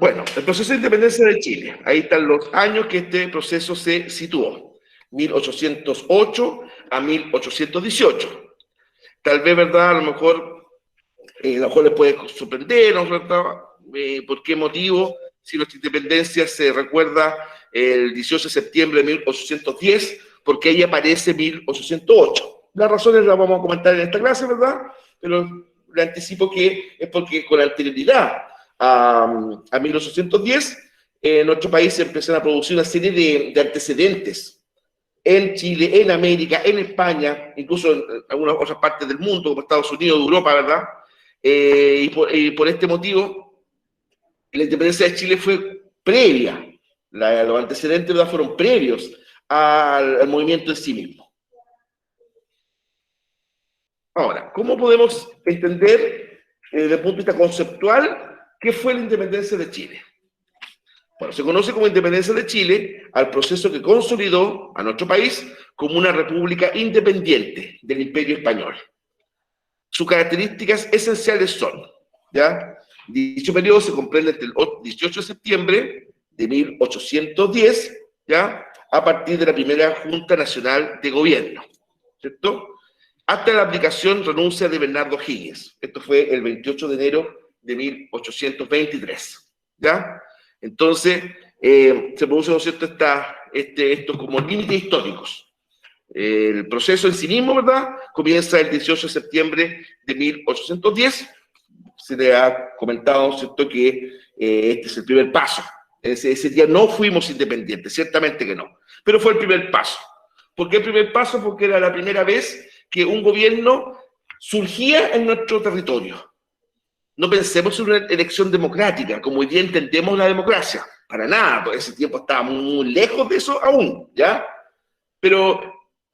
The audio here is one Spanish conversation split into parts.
Bueno, el proceso de independencia de Chile. Ahí están los años que este proceso se situó. 1808 a 1818. Tal vez, ¿verdad? A lo mejor les puede sorprender, ¿no? ¿Por qué motivo? Si nuestra independencia se recuerda el 18 de septiembre de 1810, porque ahí aparece 1808. Las razones las vamos a comentar en esta clase, ¿verdad? Pero le anticipo que es porque con anterioridad a 1810, en nuestro país se empiezan a producir una serie de antecedentes en Chile, en América, en España, incluso en algunas otras partes del mundo, como Estados Unidos, Europa, ¿verdad? Y por este motivo, la independencia de Chile fue previa, los antecedentes, ¿verdad?, fueron previos al movimiento en sí mismo. Ahora, ¿cómo podemos entender, desde el punto de vista conceptual, qué fue la independencia de Chile? Bueno, se conoce como independencia de Chile al proceso que consolidó a nuestro país como una república independiente del Imperio Español. Sus características esenciales son, ¿ya? Dicho periodo se comprende entre el 18 de septiembre de 1810, ¿ya?, a partir de la primera Junta Nacional de Gobierno, ¿cierto?, hasta la aplicación renuncia de Bernardo Higgins. Esto fue el 28 de enero de 1823, ¿ya? Entonces, se produce, ¿no es cierto?, estos como límites históricos. El proceso en sí mismo, ¿verdad?, comienza el 18 de septiembre de 1810. Se le ha comentado, ¿cierto?, que este es el primer paso. Ese día no fuimos independientes, ciertamente que no, pero fue el primer paso. ¿Por qué el primer paso? Porque era la primera vez que un gobierno surgía en nuestro territorio. No pensemos en una elección democrática, como hoy día entendemos la democracia. Para nada, porque ese tiempo estaba muy lejos de eso aún, ¿ya? Pero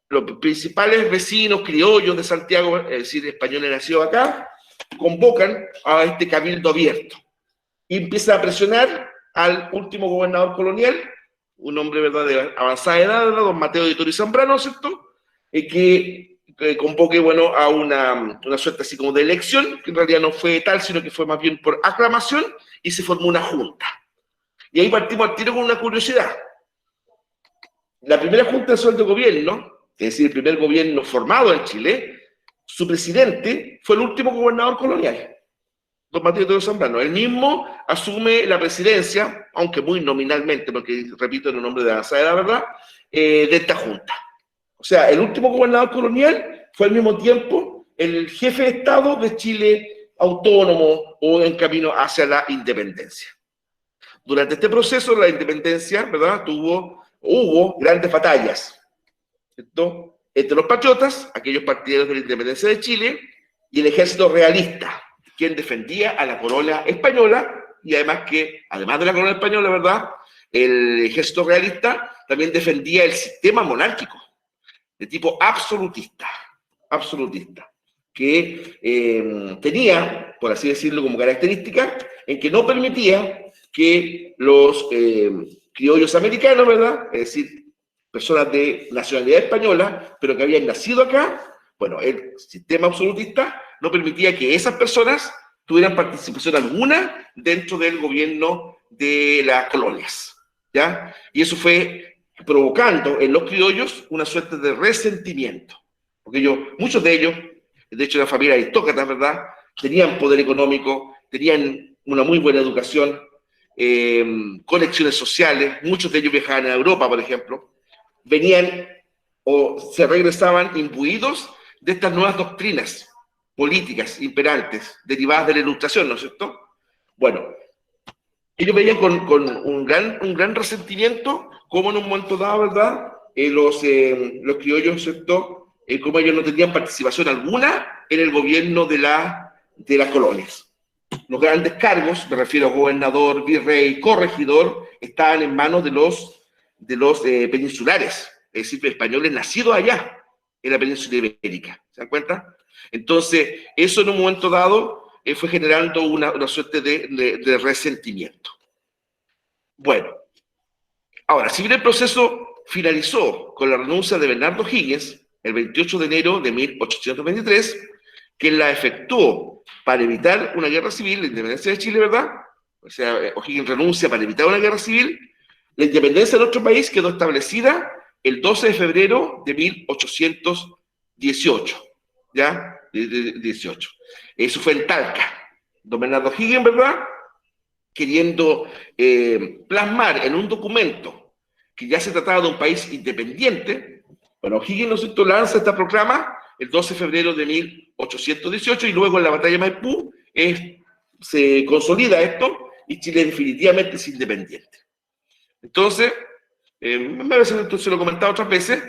los principales vecinos criollos de Santiago, es decir, españoles nacidos acá, convocan a este cabildo abierto y empiezan a presionar al último gobernador colonial, un hombre, ¿verdad?, de avanzada edad, ¿verdad?, don Mateo de Toro y Zambrano, ¿cierto?, que convoque, bueno, a una suerte así como de elección, que en realidad no fue tal, sino que fue más bien por aclamación, y se formó una junta. Y ahí partimos al tiro con una curiosidad. La primera Junta Nacional de Gobierno, es decir, el primer gobierno formado en Chile, su presidente fue el último gobernador colonial, don Mateo de Zambrano. Él mismo asume la presidencia, aunque muy nominalmente, porque, repito, en un hombre de avanzada edad, ¿verdad?, de esta Junta. O sea, el último gobernador colonial fue al mismo tiempo el jefe de Estado de Chile autónomo o en camino hacia la independencia. Durante este proceso de la independencia, ¿verdad?, hubo grandes batallas, ¿cierto?, entre los patriotas, aquellos partidarios de la independencia de Chile, y el ejército realista, quien defendía a la corona española, y además de la corona española, ¿verdad?, el ejército realista también defendía el sistema monárquico, de tipo absolutista, que tenía, por así decirlo, como característica, en que no permitía que los criollos americanos, ¿verdad?, es decir, personas de nacionalidad española, pero que habían nacido acá, bueno, el sistema absolutista no permitía que esas personas tuvieran participación alguna dentro del gobierno de las colonias, ¿ya? Y eso fue provocando en los criollos una suerte de resentimiento, porque muchos de ellos, de hecho la familia aristócrata, ¿verdad?, tenían poder económico, tenían una muy buena educación, conexiones sociales, muchos de ellos viajaban a Europa, por ejemplo, venían o se regresaban imbuidos de estas nuevas doctrinas políticas imperantes, derivadas de la Ilustración, ¿no es cierto? Bueno, ellos veían con un gran resentimiento cómo en un momento dado, ¿verdad?, los criollos, ¿cierto?, cómo ellos no tenían participación alguna en el gobierno de las colonias. Los grandes cargos, me refiero a gobernador, virrey, corregidor, estaban en manos de los peninsulares, es decir, españoles nacidos allá, en la península ibérica. ¿Se dan cuenta? Entonces, eso en un momento dado fue generando una suerte de resentimiento. Bueno, ahora, si bien el proceso finalizó con la renuncia de Bernardo Higgins el 28 de enero de 1823, quien la efectuó para evitar una guerra civil, la independencia de Chile, ¿verdad?, o sea, O'Higgins renuncia para evitar una guerra civil, la independencia de nuestro país quedó establecida el 12 de febrero de 1818, ¿ya? 18. Eso fue en Talca. Don Bernardo O'Higgins, ¿verdad?, queriendo plasmar en un documento que ya se trataba de un país independiente. Bueno, O'Higgins, ¿no es cierto?, lanza esta proclama el 12 de febrero de 1818 y luego en la batalla de Maipú se consolida esto y Chile definitivamente es independiente. Entonces, me parece que esto se lo he comentado otras veces,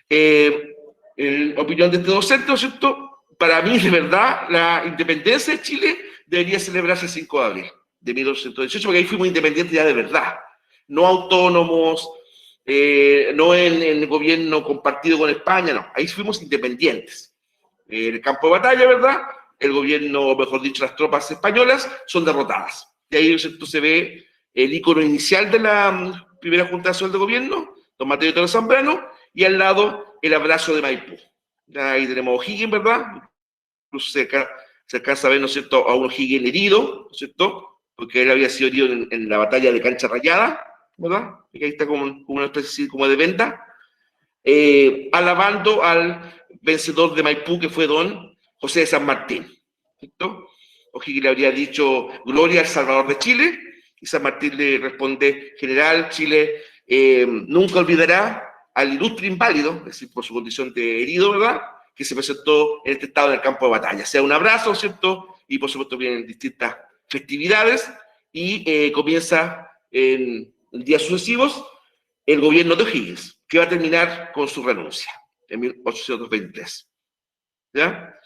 en opinión de este docente, ¿no es cierto?, para mí, de verdad, la independencia de Chile debería celebrarse el 5 de abril de 1818, porque ahí fuimos independientes ya de verdad, no autónomos, no en el gobierno compartido con España, no, ahí fuimos independientes. En el campo de batalla, ¿verdad?, el gobierno, mejor dicho, las tropas españolas son derrotadas. Y ahí, ¿cierto?, se ve el ícono inicial de la primera Junta Nacional de Gobierno, don Mateo Toro Zambrano, y al lado el abrazo de Maipú. Ahí tenemos a O'Higgins, ¿verdad? Incluso se alcanza a ver, ¿no es cierto?, a un O'Higgins herido, ¿no es cierto?, porque él había sido herido en la batalla de Cancha Rayada, ¿verdad? Y ahí está como una especie como de venta, alabando al vencedor de Maipú, que fue don José de San Martín, ¿cierto? O'Higgins le habría dicho gloria al Salvador de Chile, y San Martín le responde: general, Chile nunca olvidará al ilustre inválido, es decir, por su condición de herido, ¿verdad?, que se presentó en este estado en el campo de batalla. O sea, un abrazo, ¿cierto? Y por supuesto vienen distintas festividades y comienza en días sucesivos el gobierno de O'Higgins, que va a terminar con su renuncia en 1823. ¿Ya?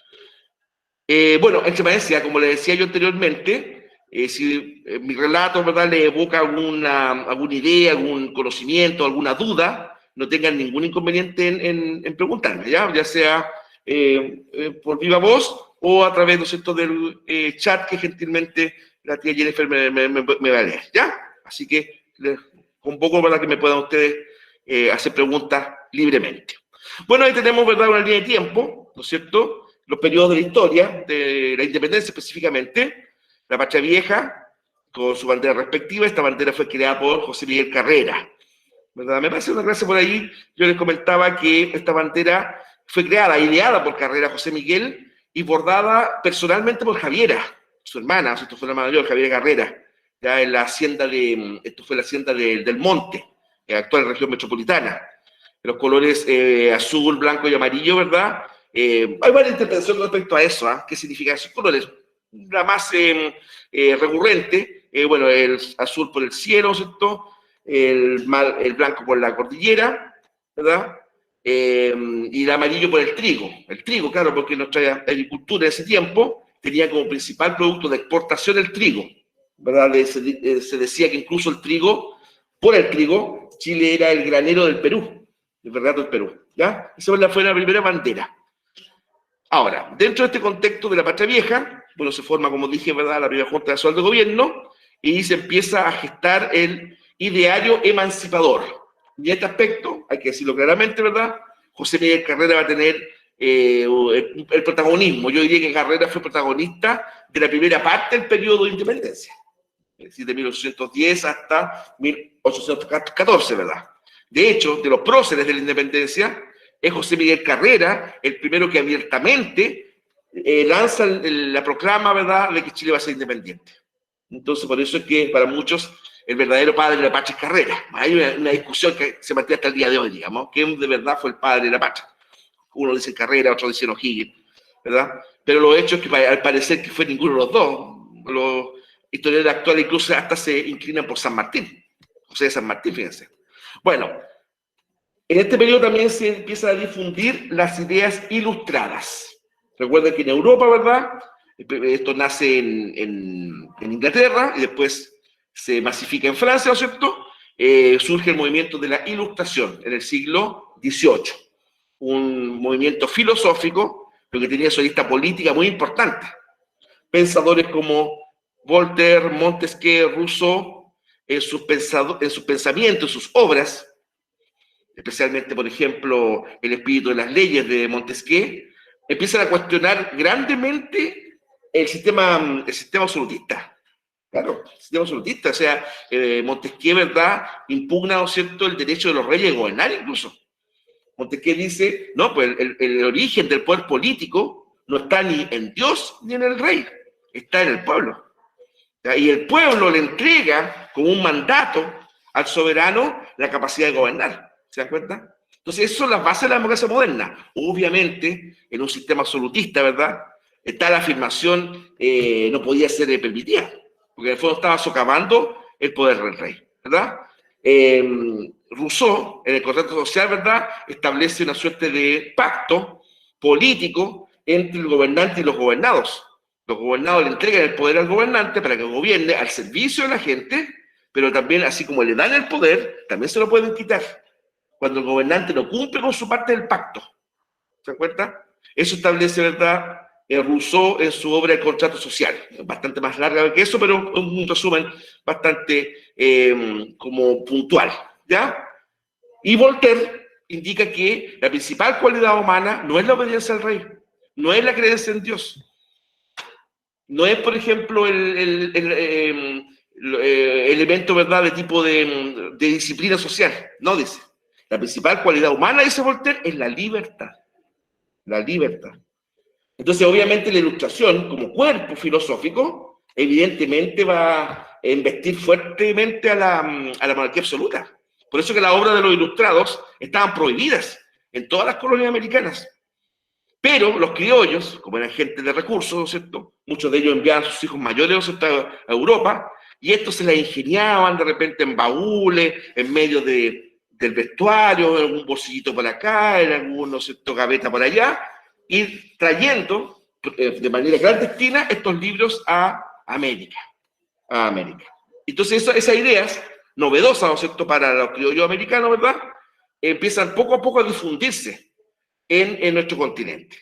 Bueno, entre paréntesis, como le decía yo anteriormente, si mi relato, ¿verdad?, le evoca alguna idea, algún conocimiento, alguna duda, no tengan ningún inconveniente en preguntarme, ya sea por viva voz o a través, ¿no es cierto?, del chat que gentilmente la tía Jennifer me va a leer, ¿ya? Así que les convoco para que me puedan ustedes hacer preguntas libremente. Bueno, ahí tenemos, ¿verdad?, una línea de tiempo, ¿no es cierto?, los periodos de la historia, de la independencia específicamente, la Patria Vieja, con su bandera respectiva. Esta bandera fue creada por José Miguel Carrera, ¿verdad? Me parece una clase por ahí, yo les comentaba que esta bandera fue creada, ideada por Carrera José Miguel y bordada personalmente por Javiera, su hermana, esto fue la mayor, Javiera Carrera, ya en la hacienda esto fue la hacienda del Monte, actual región metropolitana. Los colores azul, blanco y amarillo, ¿verdad? Hay varias interpretaciones respecto a eso, ¿eh? ¿Qué significan esos colores? La más recurrente, bueno, el azul por el cielo, ¿cierto?, el blanco por la cordillera, ¿verdad?, y el amarillo por el trigo, claro, porque nuestra agricultura en ese tiempo tenía como principal producto de exportación el trigo, ¿verdad? Se decía que incluso por el trigo, Chile era el granero del Perú, el verdad del Perú, ¿ya? Esa fue la primera bandera. Ahora, dentro de este contexto de la Patria Vieja, bueno, se forma, como dije, ¿verdad?, la primera Junta Nacional de Gobierno y se empieza a gestar el ideario emancipador. Y en este aspecto, hay que decirlo claramente, ¿verdad?, José Miguel Carrera va a tener el protagonismo. Yo diría que Carrera fue protagonista de la primera parte del periodo de independencia, es decir, de 1810 hasta 1814, ¿verdad? De hecho, de los próceres de la independencia, es José Miguel Carrera el primero que abiertamente lanza la proclama, ¿verdad?, de que Chile va a ser independiente. Entonces, por eso es que para muchos el verdadero padre de la patria es Carrera. Hay una discusión que se mantiene hasta el día de hoy, digamos, quién de verdad fue el padre de la patria. Uno dice Carrera, otro dice O'Higgins, ¿verdad? Pero lo hecho es que al parecer que fue ninguno de los dos. Los historiadores actuales incluso hasta se inclinan por San Martín, José de San Martín, fíjense. Bueno, en este periodo también se empiezan a difundir las ideas ilustradas. Recuerden que en Europa, ¿verdad?, esto nace en Inglaterra y después se masifica en Francia, ¿no es cierto? Surge el movimiento de la Ilustración en el siglo XVIII, un movimiento filosófico, pero que tenía su lista política muy importante. Pensadores como Voltaire, Montesquieu, Rousseau, en sus pensamientos, en sus obras, especialmente, por ejemplo, El espíritu de las leyes de Montesquieu, empiezan a cuestionar grandemente el sistema absolutista. Claro, sistema absolutista. O sea, Montesquieu, ¿verdad?, impugna, ¿no es cierto?, el derecho de los reyes a gobernar incluso. Montesquieu dice, no, pues el origen del poder político no está ni en Dios ni en el rey, está en el pueblo. ¿Ya? Y el pueblo le entrega como un mandato al soberano la capacidad de gobernar. ¿Se dan cuenta? Entonces, esas son las bases de la democracia moderna. Obviamente, en un sistema absolutista, ¿verdad?, tal afirmación no podía ser permitida, porque en el fondo estaba socavando el poder del rey, ¿verdad? Rousseau, en el contrato social, ¿verdad?, establece una suerte de pacto político entre el gobernante y los gobernados. Los gobernados le entregan el poder al gobernante para que gobierne al servicio de la gente, pero también, así como le dan el poder, también se lo pueden quitar cuando el gobernante no cumple con su parte del pacto. ¿Se dan cuenta? Eso establece, ¿verdad?, Rousseau en su obra El contrato social. Bastante más larga que eso, pero un resumen bastante como puntual, ¿ya? Y Voltaire indica que la principal cualidad humana no es la obediencia al rey, no es la creencia en Dios, no es, por ejemplo, el elemento, ¿verdad?, de tipo de disciplina social. No, dice. La principal cualidad humana, dice Voltaire, es la libertad. La libertad. Entonces, obviamente, la Ilustración, como cuerpo filosófico, evidentemente va a investir fuertemente a la monarquía absoluta. Por eso que las obras de los Ilustrados estaban prohibidas en todas las colonias americanas. Pero los criollos, como eran gente de recursos, ¿no es cierto?, muchos de ellos enviaban a sus hijos mayores, ¿no es cierto?, a Europa, y estos se la ingeniaban de repente en baúles, en medio del vestuario, en un bolsillito por acá, en algún, ¿no es cierto?, gaveta por allá, y trayendo de manera clandestina estos libros a América. A América. Entonces esas ideas novedosas, ¿no es cierto?, para los criollos americanos, ¿verdad?, empiezan poco a poco a difundirse en nuestro continente.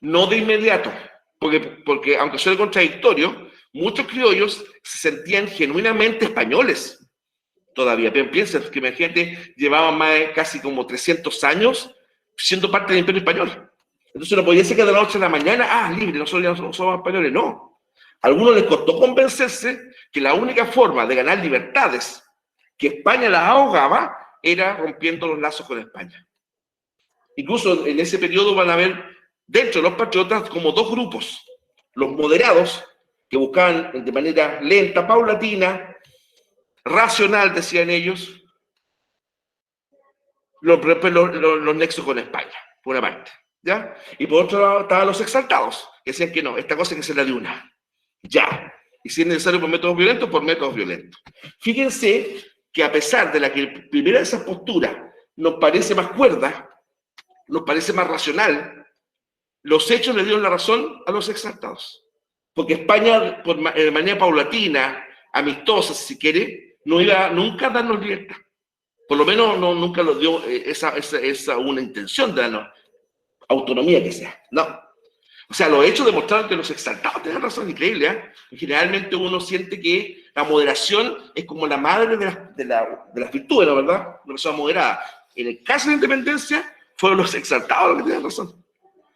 No de inmediato, porque aunque suene contradictorio, muchos criollos se sentían genuinamente españoles todavía. Pero piensen que, imagínate, llevaban casi como 300 años siendo parte del Imperio Español. Entonces no podía ser que de la noche a la mañana, libre, nosotros ya no somos españoles. No. A algunos les costó convencerse que la única forma de ganar libertades que España las ahogaba era rompiendo los lazos con España. Incluso en ese periodo van a haber dentro de los patriotas como dos grupos: los moderados, que buscaban de manera lenta, paulatina, racional, decían ellos, los nexos con España, por una parte, ¿ya? Y por otro lado estaban los exaltados, que decían que no, esta cosa hay que se la de una, ya. Y si es necesario por métodos violentos, por métodos violentos. Fíjense que a pesar de la que primera de esas posturas nos parece más cuerda, nos parece más racional, los hechos le dieron la razón a los exaltados. Porque España, de manera paulatina, amistosa, si se quiere, no iba nunca a darnos libertad. Por lo menos nunca nos dio esa una intención de darnos autonomía que sea. No. O sea, los hechos demostraron que los exaltados tenían razón, increíble, ¿eh? Y generalmente uno siente que la moderación es como la madre de las virtudes, ¿no? ¿Verdad? Una persona moderada. En el caso de la independencia, fueron los exaltados los que tenían razón.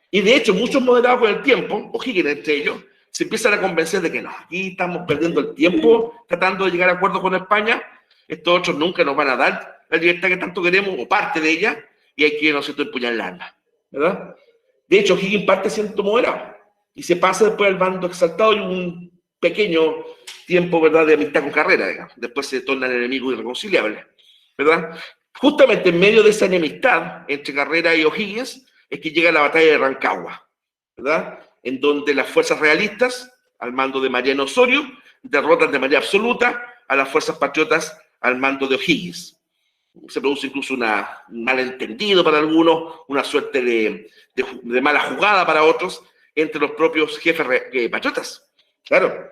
Y de hecho, muchos moderados con el tiempo, O'Higgins entre ellos, se empiezan a convencer de que no, aquí estamos perdiendo el tiempo tratando de llegar a acuerdos con España, estos otros nunca nos van a dar la libertad que tanto queremos, o parte de ella, y hay que, no sé, empuñar la arma, ¿verdad? De hecho, O'Higgins parte siendo moderado, y se pasa después al bando exaltado y un pequeño tiempo, ¿verdad?, de amistad con Carrera, digamos. Después se tornan enemigos irreconciliables, ¿verdad? Justamente en medio de esa enemistad entre Carrera y O'Higgins es que llega la batalla de Rancagua, ¿verdad?, en donde las fuerzas realistas, al mando de Mariano Osorio, derrotan de manera absoluta a las fuerzas patriotas al mando de O'Higgins. Se produce incluso un malentendido para algunos, una suerte de mala jugada para otros, entre los propios jefes patriotas. Claro,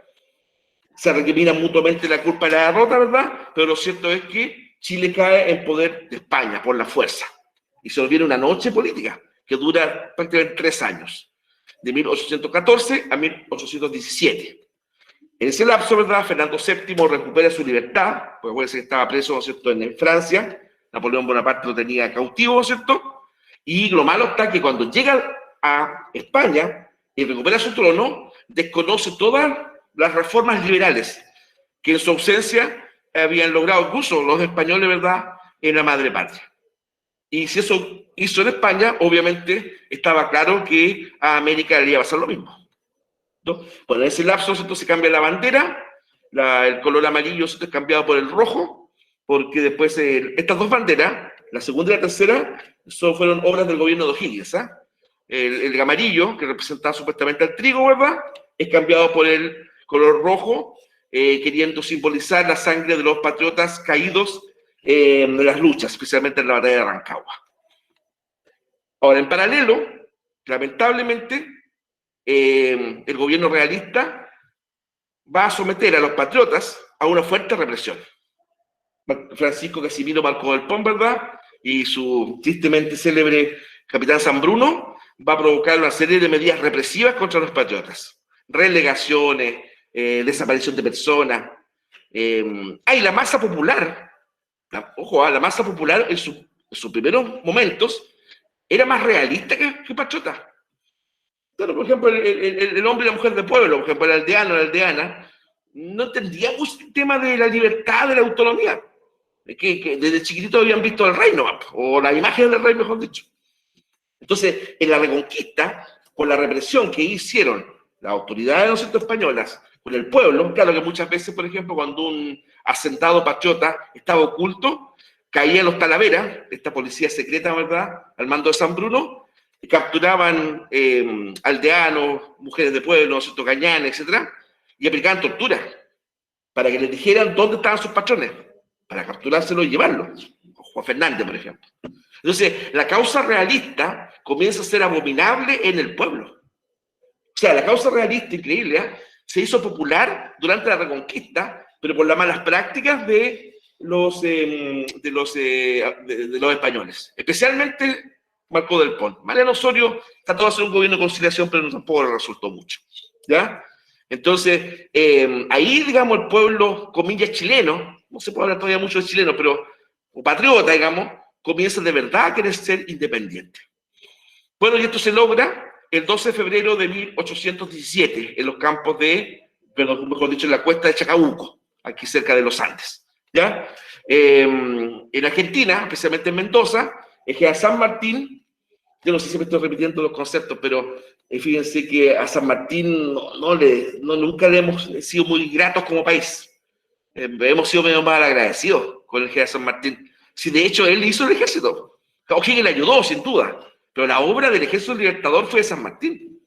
se recriminan mutuamente la culpa de la derrota, ¿verdad? Pero lo cierto es que Chile cae en poder de España por la fuerza. Y se nos viene una noche política que dura prácticamente 3 años, de 1814 a 1817. En ese lapso, ¿verdad?, Fernando VII recupera su libertad, pues puede ser que estaba preso, ¿no es cierto?, en Francia. Napoleón Bonaparte lo tenía cautivo, ¿no es cierto? Y lo malo está que cuando llega a España y recupera su trono, desconoce todas las reformas liberales que en su ausencia habían logrado incluso los españoles, ¿verdad?, en la madre patria. Y si eso hizo en España, obviamente estaba claro que a América le iba a pasar lo mismo, ¿no? Bueno, en ese lapso entonces se cambia la bandera, el color amarillo es cambiado por el rojo, porque después estas dos banderas, la segunda y la tercera, fueron obras del gobierno de O'Higgins, ¿eh? El amarillo, que representaba supuestamente al trigo, ¿verdad?, es cambiado por el color rojo, queriendo simbolizar la sangre de los patriotas caídos en las luchas, especialmente en la batalla de Rancagua. Ahora, en paralelo, lamentablemente, el gobierno realista va a someter a los patriotas a una fuerte represión. Francisco Casimiro Marco del Pont, ¿verdad?, y su tristemente célebre capitán Zambruno va a provocar una serie de medidas represivas contra los patriotas. Relegaciones, desaparición de personas. La masa popular, la masa popular en sus primeros momentos era más realista que patriota. Claro, por ejemplo, el hombre y la mujer de pueblo, por ejemplo, el aldeano, la aldeana, no entendía mucho el tema de la libertad, de la autonomía. Que desde chiquitito habían visto el reino, o la imagen del rey, mejor dicho. Entonces, en la Reconquista, con la represión que hicieron las autoridades españolas con el pueblo, claro que muchas veces, por ejemplo, cuando un asentado patriota estaba oculto, caían los Talaveras, esta policía secreta, ¿verdad?, al mando de Zambruno, y capturaban aldeanos, mujeres de pueblo, gañanes, etc., y aplicaban tortura para que les dijeran dónde estaban sus patrones, para capturárselos y llevarlos. Juan Fernández, por ejemplo. Entonces, la causa realista comienza a ser abominable en el pueblo. O sea, la causa realista, increíble, ¿eh?, se hizo popular durante la Reconquista, pero por las malas prácticas de los españoles, especialmente Marco del Pont. Mariano Osorio trató de hacer un gobierno de conciliación, pero tampoco le resultó mucho, ¿ya? Entonces, ahí, digamos, el pueblo, comillas, chileno, no se puede hablar todavía mucho de chileno, pero o patriota, digamos, comienza de verdad a querer ser independiente. Bueno, y esto se logra el 12 de febrero de 1817, en los campos mejor dicho, en la cuesta de Chacabuco, aquí cerca de los Andes, ¿ya? En Argentina, especialmente en Mendoza, es que a San Martín, yo no sé si me estoy repitiendo los conceptos, pero fíjense que a San Martín nunca le hemos sido muy gratos como país. Hemos sido medio mal agradecidos con el general San Martín. Si de hecho él hizo el ejército, O'Higgins le ayudó, sin duda, pero la obra del ejército libertador fue de San Martín.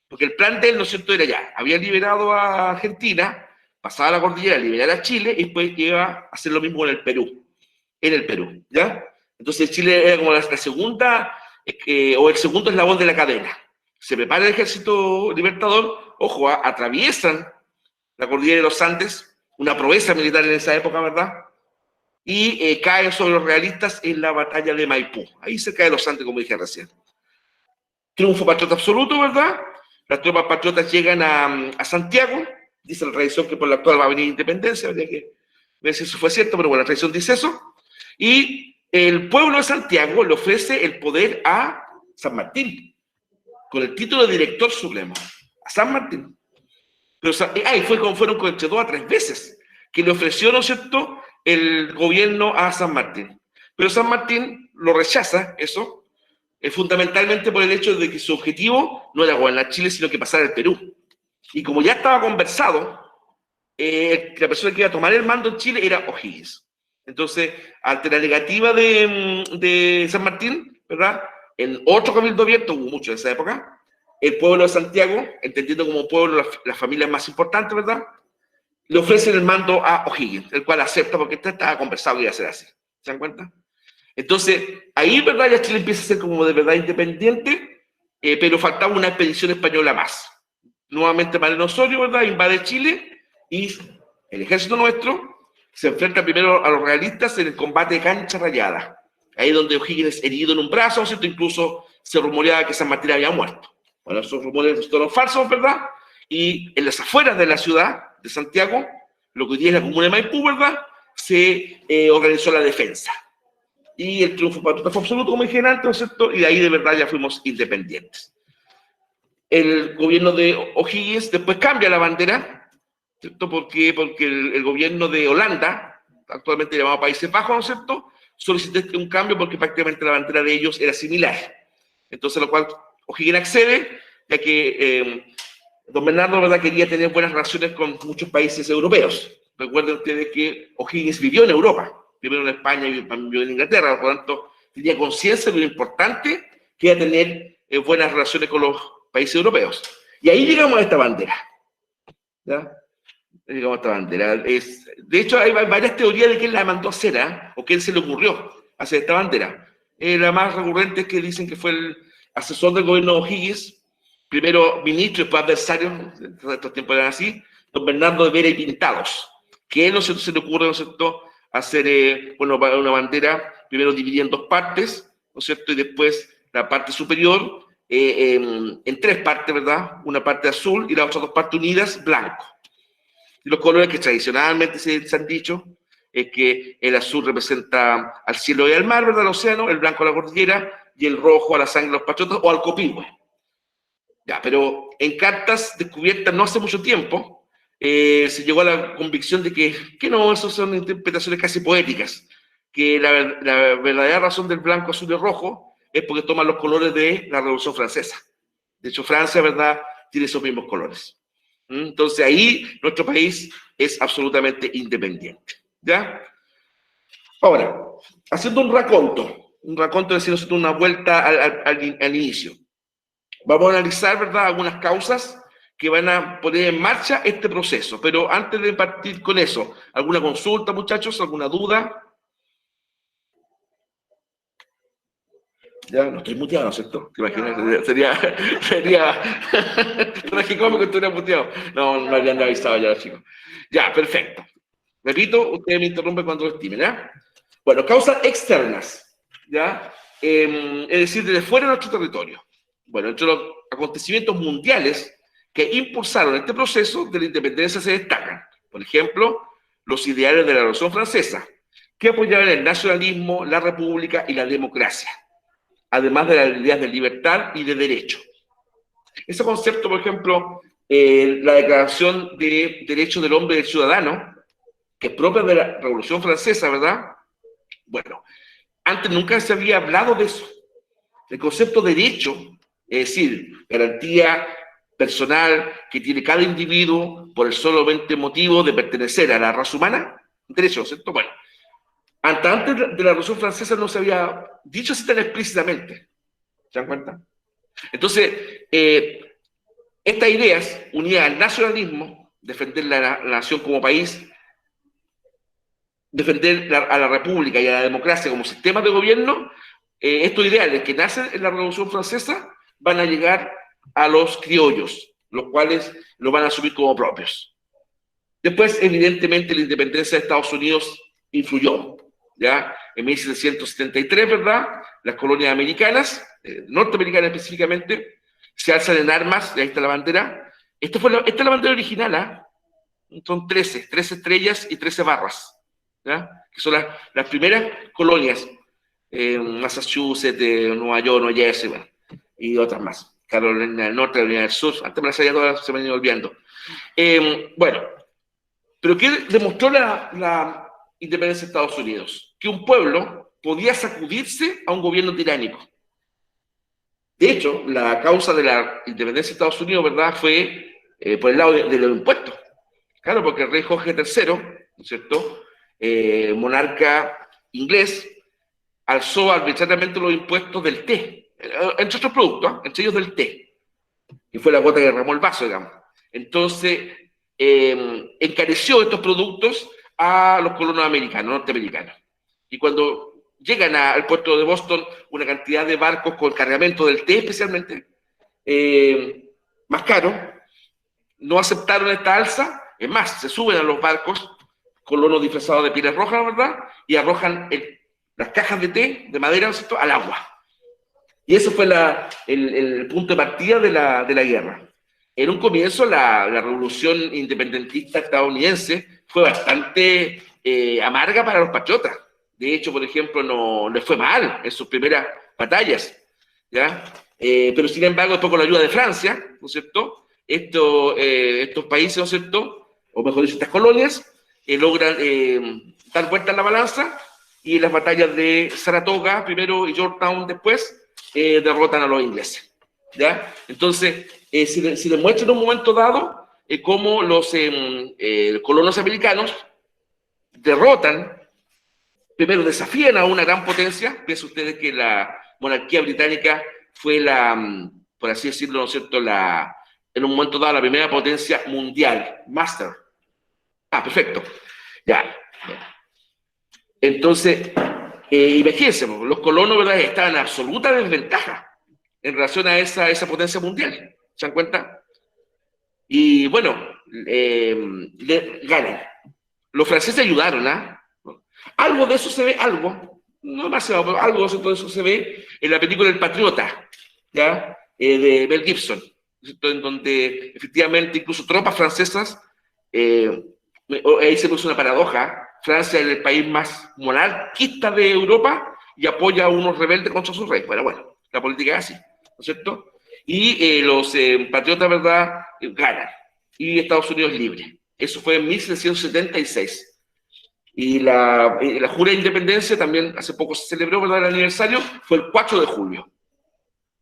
Porque el plan de él, ¿no es cierto?, era ya, había liberado a Argentina, pasaba la cordillera, liberar a Chile, y después iba a hacer lo mismo en el Perú, ¿ya? Entonces Chile era como la segunda, o el segundo eslabón de la cadena. Se prepara el ejército libertador, ojo, atraviesan la cordillera de los Andes, una proeza militar en esa época, ¿verdad?, y caen sobre los realistas en la batalla de Maipú, ahí cerca de los Andes, como dije recién. Triunfo patriota absoluto, ¿verdad? Las tropas patriotas llegan a Santiago, dice la tradición que por la actual va a venir independencia, habría que ver si eso fue cierto, pero bueno, la tradición dice eso, y el pueblo de Santiago le ofrece el poder a San Martín, con el título de director supremo, a San Martín. Pero, fueron entre 2 a 3 veces que le ofreció, ¿no es cierto?, el gobierno a San Martín. Pero San Martín lo rechaza, eso, fundamentalmente por el hecho de que su objetivo no era gobernar Chile, sino que pasar al Perú. Y como ya estaba conversado, la persona que iba a tomar el mando en Chile era O'Higgins. Entonces, ante la negativa de San Martín, ¿verdad?, en otro cabildo abierto, hubo mucho en esa época, el pueblo de Santiago, entendiendo como pueblo las familias más importantes, ¿verdad?, le ofrecen el mando a O'Higgins, el cual acepta porque estaba conversado que iba a ser así. ¿Se dan cuenta? Entonces, ahí, ¿verdad?, ya Chile empieza a ser como de verdad independiente, pero faltaba una expedición española más. Nuevamente Mariano Osorio, ¿verdad?, invade Chile y el ejército nuestro se enfrenta primero a los realistas en el combate de Cancha Rayada. Ahí donde O'Higgins es herido en un brazo, ¿cierto? Incluso se rumoreaba que San Martín había muerto. Bueno, esos rumores fueron falsos, ¿verdad? Y en las afueras de la ciudad de Santiago, lo que hoy día es la comuna de Maipú, ¿verdad?, se organizó la defensa. Y el triunfo patriota fue absoluto, como dije antes, ¿no es cierto? Y de ahí de verdad ya fuimos independientes. El gobierno de O'Higgins después cambia la bandera ¿cierto? ¿Por qué? Porque el gobierno de Holanda, actualmente llamado Países Bajos, ¿no es cierto?, solicitó un cambio porque prácticamente la bandera de ellos era similar. Entonces, lo cual O'Higgins accede, ya que don Bernardo, ¿verdad?, quería tener buenas relaciones con muchos países europeos. Recuerden ustedes que O'Higgins vivió en Europa, primero en España y vivió en Inglaterra, por lo tanto, tenía conciencia de lo importante que era tener buenas relaciones con los países europeos. Y ahí llegamos a esta bandera. ¿Ya? Llegamos a esta bandera. De hecho, hay varias teorías de quién la mandó a hacer, o quién se le ocurrió hacer esta bandera. La más recurrente es que dicen que fue el asesor del gobierno de O'Higgins, primero ministro y después adversario, en estos tiempos eran así, don Bernardo de Vera y Pintados, que él, ¿no es cierto?, se le ocurre, ¿no es cierto?, hacer una bandera, primero dividida en dos partes, ¿no es cierto?, y después la parte superior en tres partes, ¿verdad?, una parte azul y las otras dos partes unidas, blanco. Y los colores que tradicionalmente se han dicho es que el azul representa al cielo y al mar, ¿verdad?, al océano, el blanco a la cordillera y el rojo a la sangre de los patriotas o al copihue. Ya, pero en cartas descubiertas no hace mucho tiempo, se llegó a la convicción de que no, eso son interpretaciones casi poéticas, que la verdadera razón del blanco, azul y rojo es porque toman los colores de la Revolución Francesa. De hecho, Francia, ¿verdad?, tiene esos mismos colores. Entonces ahí nuestro país es absolutamente independiente. ¿Ya? Ahora, haciendo un raconto, es decir, una vuelta al inicio. Vamos a analizar, ¿verdad?, algunas causas que van a poner en marcha este proceso. Pero antes de partir con eso, ¿alguna consulta, muchachos? ¿Alguna duda? Ya no estoy muteado, ¿no es cierto? ¿Te imaginas? No. Sería tragicómico que estuviera muteado. No habían avisado ya, chicos. Ya, perfecto. Repito, ustedes me interrumpen cuando lo estimen, ¿ya? Bueno, causas externas, ¿ya? Es decir, desde fuera de nuestro territorio. Bueno, entre los acontecimientos mundiales que impulsaron este proceso de la independencia se destacan, por ejemplo, los ideales de la Revolución Francesa, que apoyaban el nacionalismo, la república y la democracia, además de las ideas de libertad y de derecho. Ese concepto, por ejemplo, la Declaración de Derechos del Hombre y del Ciudadano, que es propia de la Revolución Francesa, ¿verdad? Bueno, antes nunca se había hablado de eso. El concepto de derecho, es decir, garantía personal que tiene cada individuo por el solamente motivo de pertenecer a la raza humana, derecho, ¿cierto? Bueno, antes de la Revolución Francesa no se había dicho así tan explícitamente. ¿Se dan cuenta? Entonces, estas ideas, unidas al nacionalismo, defender la nación como país, defender a la república y a la democracia como sistemas de gobierno, estos ideales que nacen en la Revolución Francesa van a llegar a los criollos, los cuales lo van a asumir como propios. Después, evidentemente, la independencia de Estados Unidos influyó, ¿ya? En 1773, ¿verdad?, las colonias americanas, norteamericanas específicamente, se alzan en armas, y ahí está la bandera. Esta es la bandera original, son 13 estrellas y 13 barras, ¿ya?, que son las primeras colonias, Massachusetts, Nueva York, Nueva Jersey, bueno, y otras más, Carolina del Norte, Carolina del Sur, antes me las había todas, se me han ido olvidando. Bueno, pero ¿qué demostró la independencia de Estados Unidos? Que un pueblo podía sacudirse a un gobierno tiránico. De hecho, la causa de la independencia de Estados Unidos, ¿verdad?, fue por el lado de los impuestos. Claro, porque el rey Jorge III, ¿no es cierto?, monarca inglés, alzó arbitrariamente los impuestos del té, entre otros productos, entre ellos del té, que fue la gota que derramó el vaso, digamos. Entonces, encareció estos productos a los colonos americanos, norteamericanos. Y cuando llegan al puerto de Boston una cantidad de barcos con cargamento del té especialmente, más caro, no aceptaron esta alza. Es más, se suben a los barcos colonos disfrazados de pieles rojas, ¿verdad?, y arrojan las cajas de té, de madera, ¿no es cierto?, al agua. Y eso fue el punto de partida de la guerra. En un comienzo, la revolución independentista estadounidense fue bastante amarga para los patriotas. De hecho, por ejemplo, no les fue mal en sus primeras batallas, ¿ya? Pero sin embargo, después con la ayuda de Francia, ¿no es cierto?, estos países, ¿no es cierto?, o mejor dicho, estas colonias, logran dar vuelta a la balanza, y en las batallas de Saratoga primero y Yorktown después, derrotan a los ingleses, ¿ya? Entonces, se demuestra en un momento dado cómo los colonos americanos derrotan, primero desafían a una gran potencia. Piensen ustedes que la monarquía británica fue por así decirlo, ¿no es cierto?, en un momento dado la primera potencia mundial, master. Perfecto. Ya. Entonces, imagínense, los colonos, ¿verdad?, estaban en absoluta desventaja en relación a esa potencia mundial. ¿Se dan cuenta? Y bueno, ganan. Los franceses ayudaron, Algo de eso se ve, no demasiado, pero algo de eso se ve en la película El Patriota, ¿ya? De Mel Gibson, en donde efectivamente incluso tropas francesas, ahí se puso una paradoja. Francia es el país más monarquista de Europa y apoya a unos rebeldes contra su rey. Bueno, la política es así, ¿no es cierto? Y los patriotas, ¿verdad?, ganan, y Estados Unidos es libre. Eso fue en 1776. Y la jura de independencia también hace poco se celebró, ¿verdad?, el aniversario, fue el 4 de julio.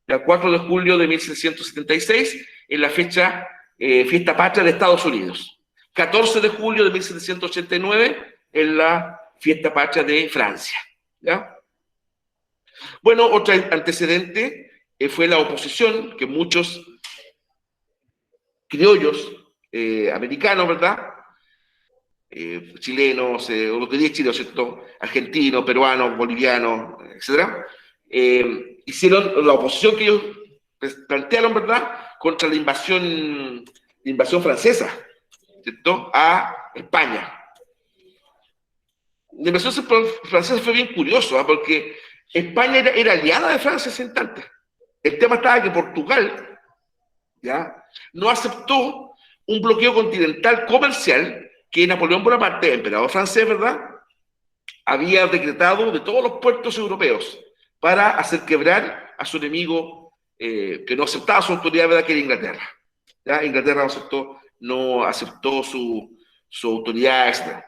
El 4 de julio de 1776, en la fecha fiesta patria de Estados Unidos. 14 de julio de 1789, en la fiesta patria de Francia, ¿ya? Bueno, otro antecedente fue la oposición, que muchos criollos americanos, ¿verdad?, chilenos, o lo que dice Chile, ¿cierto?, argentinos, peruanos, bolivianos, etcétera, hicieron la oposición que ellos plantearon, ¿verdad?, contra la invasión francesa, ¿cierto?, a España. La invasión francesa fue bien curioso, porque España era aliada de Francia hace instantes. El tema estaba que Portugal, ¿ya?, no aceptó un bloqueo continental comercial que Napoleón Bonaparte, emperador francés, ¿verdad?, había decretado de todos los puertos europeos para hacer quebrar a su enemigo, que no aceptaba su autoridad, ¿verdad?, que era Inglaterra. ¿Ya? Inglaterra no aceptó su autoridad, etc.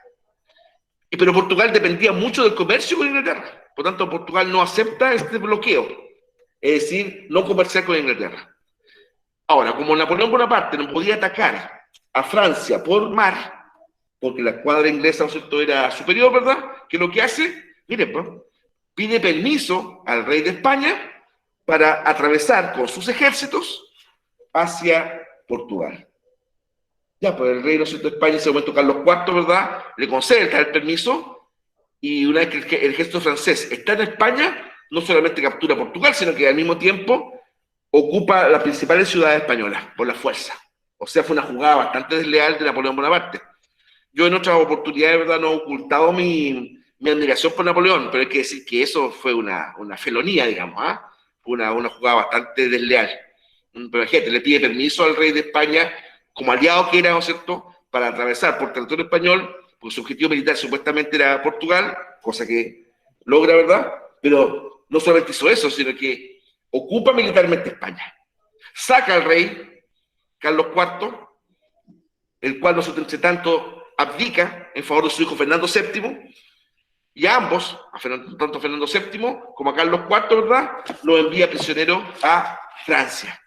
Pero Portugal dependía mucho del comercio con Inglaterra. Por tanto, Portugal no acepta este bloqueo, es decir, no comerciar con Inglaterra. Ahora, como Napoleón Bonaparte no podía atacar a Francia por mar, porque la escuadra inglesa, ¿no es cierto?, era superior, ¿verdad?, que lo que hace, miren, pues, pide permiso al rey de España para atravesar con sus ejércitos hacia Portugal. Ya, pues el rey, ¿no es cierto?, de España, en ese momento Carlos IV, ¿verdad?, le concede el permiso, y una vez que el ejército francés está en España, no solamente captura Portugal, sino que al mismo tiempo ocupa las principales ciudades españolas por la fuerza. O sea, fue una jugada bastante desleal de Napoleón Bonaparte. Yo en otras oportunidades, ¿verdad?, no he ocultado mi admiración por Napoleón, pero hay que decir que eso fue una felonía, digamos, una jugada bastante desleal. Pero gente le pide permiso al rey de España, como aliado que era, ¿no es cierto?, para atravesar por territorio español, porque su objetivo militar supuestamente era Portugal, cosa que logra, ¿verdad? Pero no solamente hizo eso, sino que ocupa militarmente España. Saca al rey Carlos IV, el cual, no sé, entre tanto, abdica en favor de su hijo Fernando VII, y a ambos, tanto a Fernando VII como a Carlos IV, ¿verdad?, lo envía prisionero a Francia,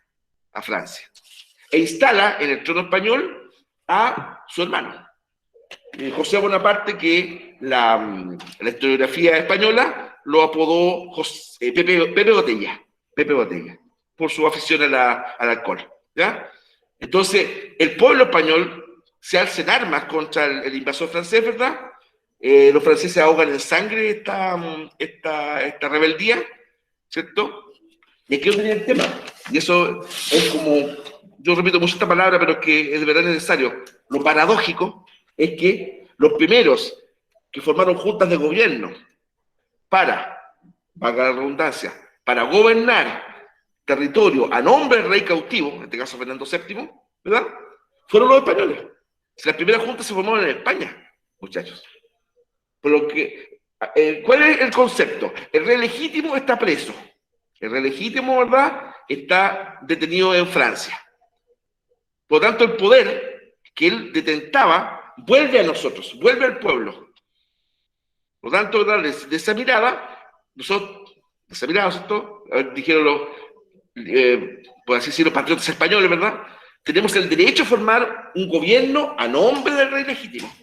e instala en el trono español a su hermano, José Bonaparte, que la historiografía española lo apodó Pepe Botella, por su afición al alcohol, ¿ya? Entonces, el pueblo español se alza en armas contra el invasor francés, ¿verdad? Los franceses ahogan en sangre esta rebeldía, ¿cierto? Y aquí yo tenía el tema, y eso es como, yo repito mucho esta palabra, pero que es de verdad necesario. Lo paradójico es que los primeros que formaron juntas de gobierno para, valga la redundancia, para gobernar territorio a nombre del rey cautivo, en este caso Fernando VII, ¿verdad?, fueron los españoles. Si las primeras juntas se formaron en España, muchachos. Por lo que, ¿cuál es el concepto? El rey legítimo está preso. El rey legítimo, ¿verdad?, está detenido en Francia. Por lo tanto, el poder que él detentaba vuelve a nosotros, vuelve al pueblo. Por lo tanto, ¿verdad? De esa mirada, nosotros, de esa mirada, ¿cierto? Dijeron los, por así decirlo, patriotas españoles, ¿verdad? Tenemos el derecho a formar un gobierno a nombre del rey legítimo.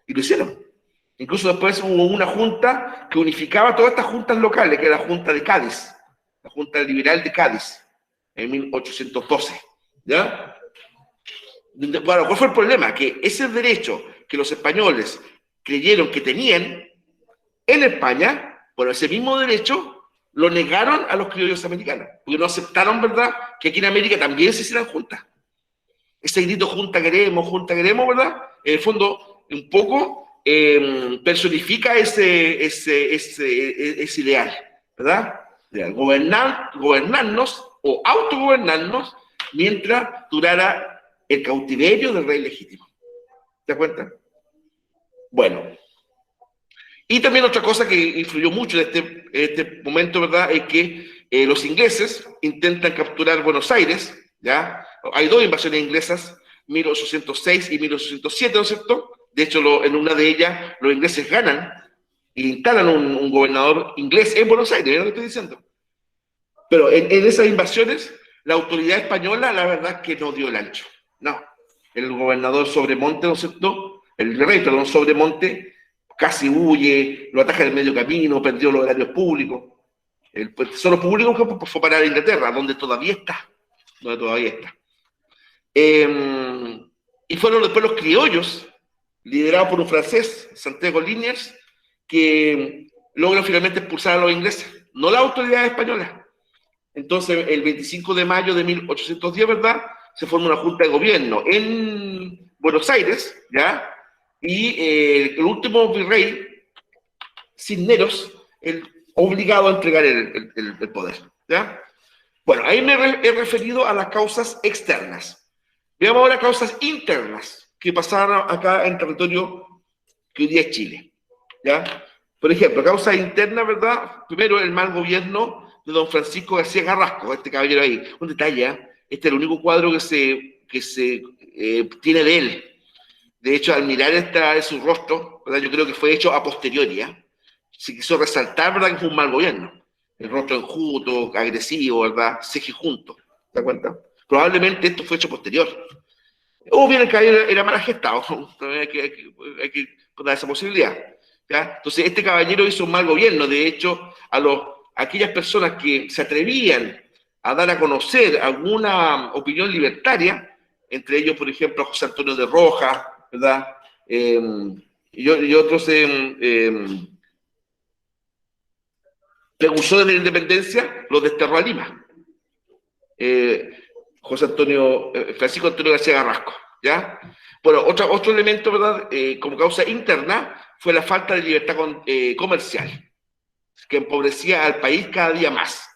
Y lo hicieron. Incluso después hubo una junta que unificaba todas estas juntas locales, que era la Junta de Cádiz, la Junta Liberal de Cádiz, en 1812. ¿Ya? Bueno, ¿cuál fue el problema? Que ese derecho que los españoles creyeron que tenían en España, bueno, ese mismo derecho lo negaron a los criollos americanos, porque no aceptaron, ¿verdad?, que aquí en América también se hicieran juntas. Ese grito junta queremos, ¿verdad? En el fondo, un poco personifica ese ideal, ¿verdad? De gobernarnos o autogobernarnos mientras durara el cautiverio del rey legítimo. ¿Te das cuenta? Bueno. Y también otra cosa que influyó mucho en este momento, ¿verdad?, es que los ingleses intentan capturar Buenos Aires, ¿ya? Hay dos invasiones inglesas, 1806 y 1807, ¿no es cierto? De hecho, en una de ellas los ingleses ganan y instalan un gobernador inglés en Buenos Aires, ¿no lo que estoy diciendo? Pero en esas invasiones, la autoridad española, la verdad, que no dio el ancho. No. El gobernador Sobremonte, ¿no es cierto? El rey, perdón, Sobremonte, casi huye, lo ataca en el medio camino, perdió los horarios públicos. El tesoro público fue para a Inglaterra, donde todavía está. Y fueron después los criollos, liderados por un francés, Santiago Liniers, que logran finalmente expulsar a los ingleses, no la autoridad española. Entonces, el 25 de mayo de 1810, ¿verdad?, se forma una junta de gobierno en Buenos Aires, ¿ya? Y el último virrey, Cisneros, obligado a entregar el poder, ¿ya? Bueno, ahí me he referido a las causas externas. Veamos ahora causas internas que pasaron acá en territorio que hoy día es Chile, ¿ya? Por ejemplo, causa interna, ¿verdad? Primero, el mal gobierno de don Francisco García Carrasco, este caballero ahí. Un detalle, ¿eh? Este es el único cuadro que se tiene de él. De hecho, al mirar su rostro, ¿verdad?, yo creo que fue hecho a posteriori, ¿eh? Se quiso resaltar, ¿verdad?, que fue un mal gobierno. El rostro enjuto, agresivo, ¿verdad?, cejijunto. ¿Te das cuenta? Probablemente esto fue hecho posterior. O bien el caballero era mal gestado. Hay que dar esa posibilidad, ¿ya? Entonces, este caballero hizo un mal gobierno. De hecho, aquellas personas que se atrevían a dar a conocer alguna opinión libertaria, entre ellos, por ejemplo, José Antonio de Rojas, ¿verdad?, y otros precursores de la independencia, los desterró a Lima. Francisco Antonio García Carrasco, ¿ya? Bueno, otro elemento, ¿verdad?, como causa interna, fue la falta de libertad comercial, que empobrecía al país cada día más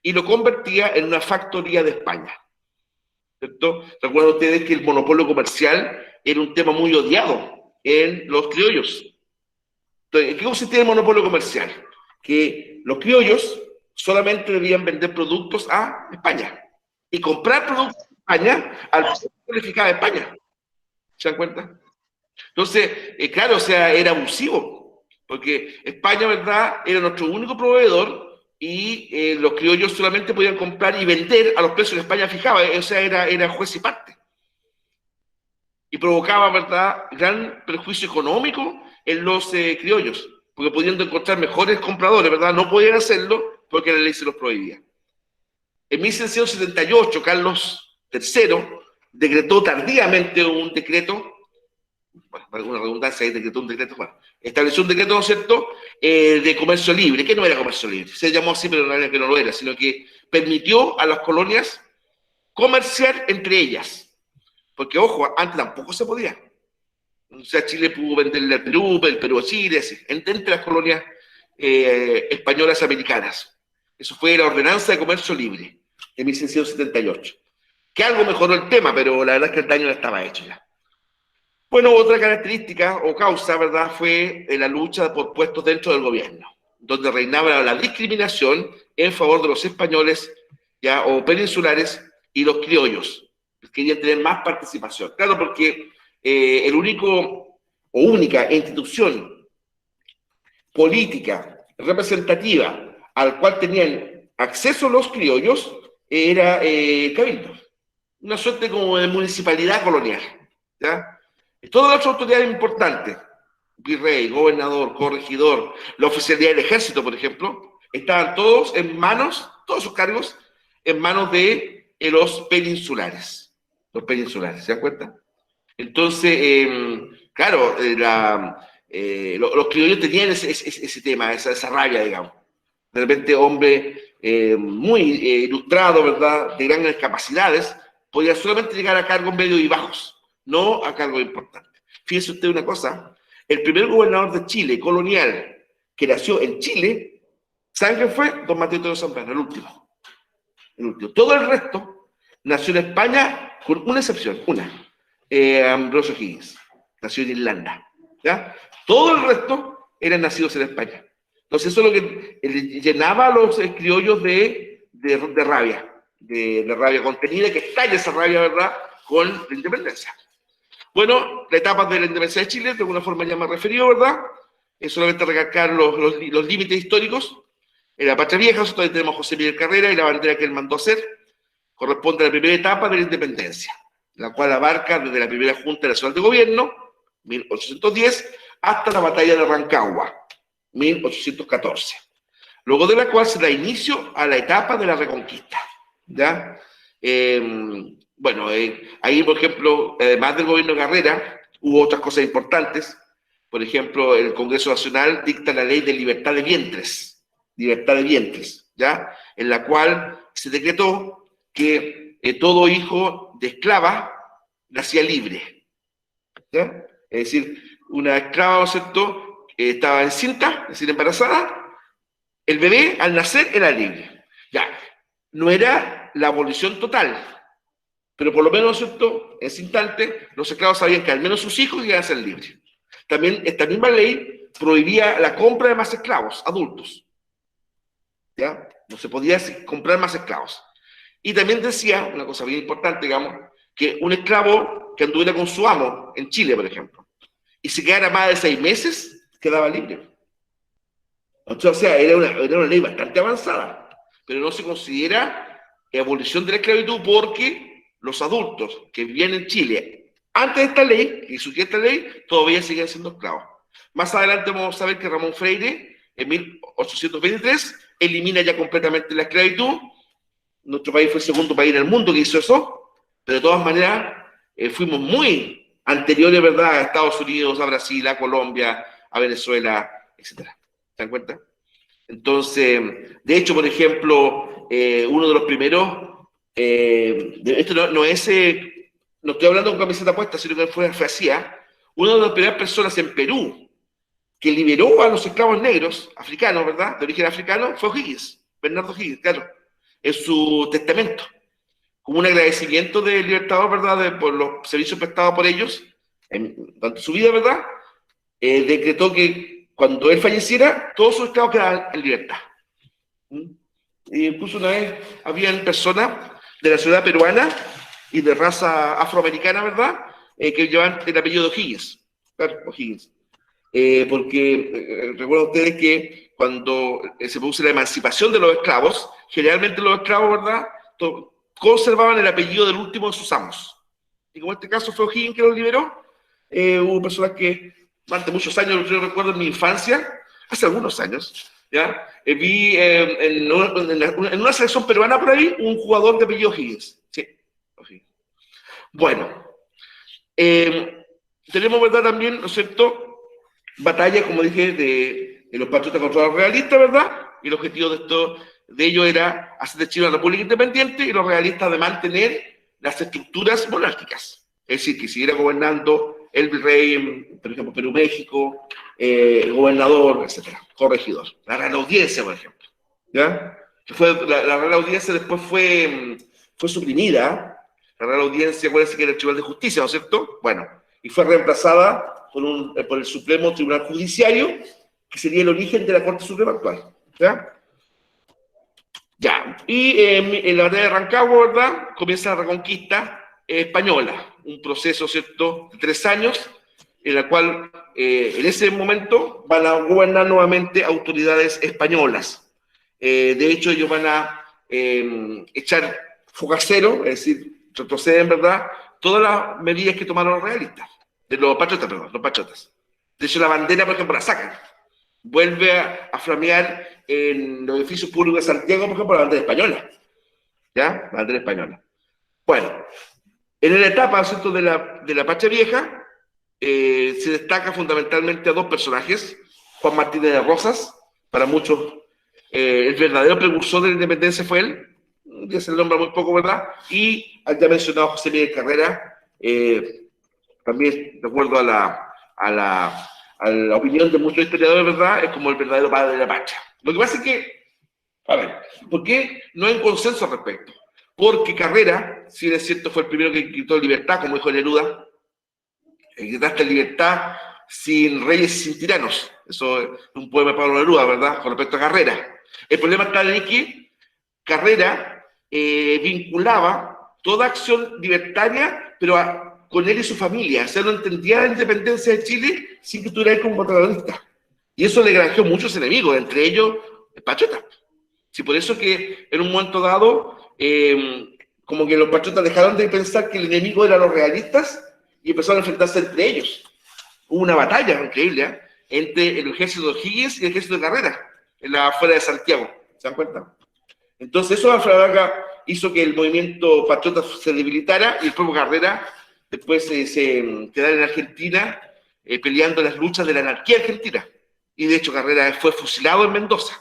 y lo convertía en una factoría de España, ¿cierto? Recuerden ustedes que el monopolio comercial era un tema muy odiado en los criollos. Entonces, ¿en qué consistía el monopolio comercial? Que los criollos solamente debían vender productos a España y comprar productos a España al precio que calificaba España. ¿Se dan cuenta? Entonces, claro, o sea, era abusivo, porque España, ¿verdad?, era nuestro único proveedor y los criollos solamente podían comprar y vender a los precios que España fijaba, o sea, era juez y parte. Y provocaba, ¿verdad?, gran perjuicio económico en los criollos, porque pudiendo encontrar mejores compradores, ¿verdad?, no podían hacerlo porque la ley se los prohibía. En 1678, Carlos III decretó tardíamente un decreto, bueno, para alguna redundancia, estableció un decreto, ¿no es cierto?, de comercio libre, que no era comercio libre, se llamó así, pero no era que no lo era, sino que permitió a las colonias comerciar entre ellas. Porque, ojo, antes tampoco se podía. O sea, Chile pudo venderle al Perú, el Perú a Chile, entre las colonias españolas americanas. Eso fue la Ordenanza de Comercio Libre de 1678. Que algo mejoró el tema, pero la verdad es que el daño ya estaba hecho ya. Bueno, otra característica o causa, ¿verdad?, fue la lucha por puestos dentro del gobierno, donde reinaba la discriminación en favor de los españoles, ya, o peninsulares, y los criollos. Querían tener más participación. Claro, porque el único o única institución política representativa al cual tenían acceso los criollos era Cabildo, una suerte como de municipalidad colonial, ¿ya? Todas las autoridades importantes, virrey, gobernador, corregidor, la oficialidad del ejército, por ejemplo, estaban todos en manos, todos sus cargos, en manos de los peninsulares. ¿Se dan cuenta? Entonces, claro, los criollos tenían ese tema, esa rabia, digamos. De repente, hombre muy ilustrado, ¿verdad?, de grandes capacidades, podía solamente llegar a cargos medios y bajos, no a cargos importantes. Fíjese usted una cosa, el primer gobernador de Chile, colonial, que nació en Chile, ¿saben quién fue? Don Mateo de Zambrano, el último. Todo el resto nació en España, con una excepción, Ambrosio Higgins, nació en Irlanda, ¿ya? Todo el resto eran nacidos en España. Entonces eso es lo que llenaba a los criollos de rabia, de rabia contenida, que estalla esa rabia, ¿verdad?, con la independencia. Bueno, la etapa de la independencia de Chile, de alguna forma ya me he referido, ¿verdad? Es solamente recalcar los límites históricos. En la Patria Vieja, nosotros tenemos a José Miguel Carrera y la bandera que él mandó hacer corresponde a la primera etapa de la independencia, la cual abarca desde la primera Junta Nacional de Gobierno, 1810, hasta la batalla de Rancagua, 1814. Luego de la cual se da inicio a la etapa de la Reconquista, ¿ya? Bueno, ahí, por ejemplo, además del gobierno de Carrera, hubo otras cosas importantes. Por ejemplo, el Congreso Nacional dicta la ley de libertad de vientres, ¿ya? En la cual se decretó que todo hijo de esclava nacía libre, ¿ya? Es decir, una esclava, ¿no es cierto?, que estaba encinta, es decir, embarazada, el bebé al nacer era libre. Ya, no era la abolición total, pero por lo menos, ¿no es cierto?, en ese instante los esclavos sabían que al menos sus hijos iban a ser libres. También esta misma ley prohibía la compra de más esclavos, adultos, ¿ya? No se podía comprar más esclavos. Y también decía, una cosa bien importante, digamos, que un esclavo que anduviera con su amo, en Chile, por ejemplo, y se quedara más de 6 meses, quedaba libre. O sea, era una ley bastante avanzada, pero no se considera abolición de la esclavitud porque los adultos que vivían en Chile antes de esta ley, y surgió esta ley, todavía siguen siendo esclavos. Más adelante vamos a ver que Ramón Freire, en 1823, elimina ya completamente la esclavitud. Nuestro país fue el segundo país en el mundo que hizo eso, pero de todas maneras fuimos muy anteriores, ¿verdad?, a Estados Unidos, a Brasil, a Colombia, a Venezuela, etc. ¿Se dan cuenta? Entonces, de hecho, por ejemplo, uno de los primeros, esto no es, no estoy hablando con camiseta puesta, sino que fue así, una de las primeras personas en Perú que liberó a los esclavos negros, africanos, ¿verdad?, de origen africano, fue O'Higgins, Bernardo O'Higgins, claro, en su testamento, como un agradecimiento del Libertador, ¿verdad?, por los servicios prestados por ellos, durante su vida, ¿verdad?, decretó que cuando él falleciera, todos sus esclavos quedaban en libertad. Y incluso una vez habían personas de la ciudad peruana y de raza afroamericana, ¿verdad?, que llevaban el apellido de O'Higgins, claro, O'Higgins. Porque recuerden ustedes que cuando se produce la emancipación de los esclavos, generalmente los esclavos, ¿verdad?, conservaban el apellido del último de sus amos. Y como en este caso fue O'Higgins que los liberó, hubo personas que durante muchos años, yo recuerdo en mi infancia, hace algunos años, ¿ya? Vi en una selección peruana por ahí un jugador de apellido Higgins. Sí, O'Higgins. Bueno, tenemos, ¿verdad?, también, ¿no es cierto?, batalla, como dije, de los patriotas contra los realistas, ¿verdad? Y el objetivo de ello era hacer de Chile una república independiente y los realistas de mantener las estructuras monárquicas. Es decir, que siguiera gobernando el virrey, por ejemplo, Perú-México, el gobernador, etcétera, corregidor. La Real Audiencia, por ejemplo, ¿ya? Que la Real Audiencia después fue suprimida. La Real Audiencia, acuérdense que era el Tribunal de Justicia, ¿no es cierto? Bueno, y fue reemplazada por el Supremo Tribunal Judiciario, que sería el origen de la Corte Suprema actual, ¿ya? Ya, y en la batalla de Rancagua, ¿verdad?, comienza la Reconquista, española, un proceso, ¿cierto?, de 3 años, en la cual en ese momento van a gobernar nuevamente autoridades españolas. De hecho, ellos van a echar fuga cero, es decir, retroceden, ¿verdad?, todas las medidas que tomaron los realistas, de los patriotas, perdón, los patriotas. De hecho, la bandera, por ejemplo, la sacan. Vuelve a flamear en los edificios públicos de Santiago, por ejemplo, la bandera española. ¿Ya? La bandera española. Bueno, en la etapa, ¿cierto?, de la Patria Vieja, se destaca fundamentalmente a 2 personajes. Juan Martínez de Rosas, para muchos el verdadero precursor de la independencia fue él, ya se le nombra muy poco, ¿verdad? Y al ya mencionado José Miguel Carrera, también de acuerdo a la opinión de muchos historiadores, ¿verdad?, es como el verdadero padre de la patria. Lo que pasa es que, a ver, ¿por qué no hay un consenso al respecto? Porque Carrera, si es cierto, fue el primero que quitó libertad, como dijo Neruda, quitaste libertad sin reyes y sin tiranos. Eso es un poema de Pablo Neruda, ¿verdad?, con respecto a Carrera. El problema está en que Carrera vinculaba toda acción libertaria, pero con él y su familia. O sea, no entendía la independencia de Chile sin que estuviera él como protagonista. Y eso le granjeó muchos enemigos, entre ellos patriotas. Sí, por eso que en un momento dado, como que los patriotas dejaron de pensar que el enemigo eran los realistas y empezaron a enfrentarse entre ellos. Hubo una batalla increíble entre el ejército de O'Higgins y el ejército de Carrera, en la afuera de Santiago. ¿Se dan cuenta? Entonces eso a la larga hizo que el movimiento patriota se debilitara y el propio Carrera después se quedara en Argentina peleando las luchas de la anarquía argentina. Y de hecho Carrera fue fusilado en Mendoza.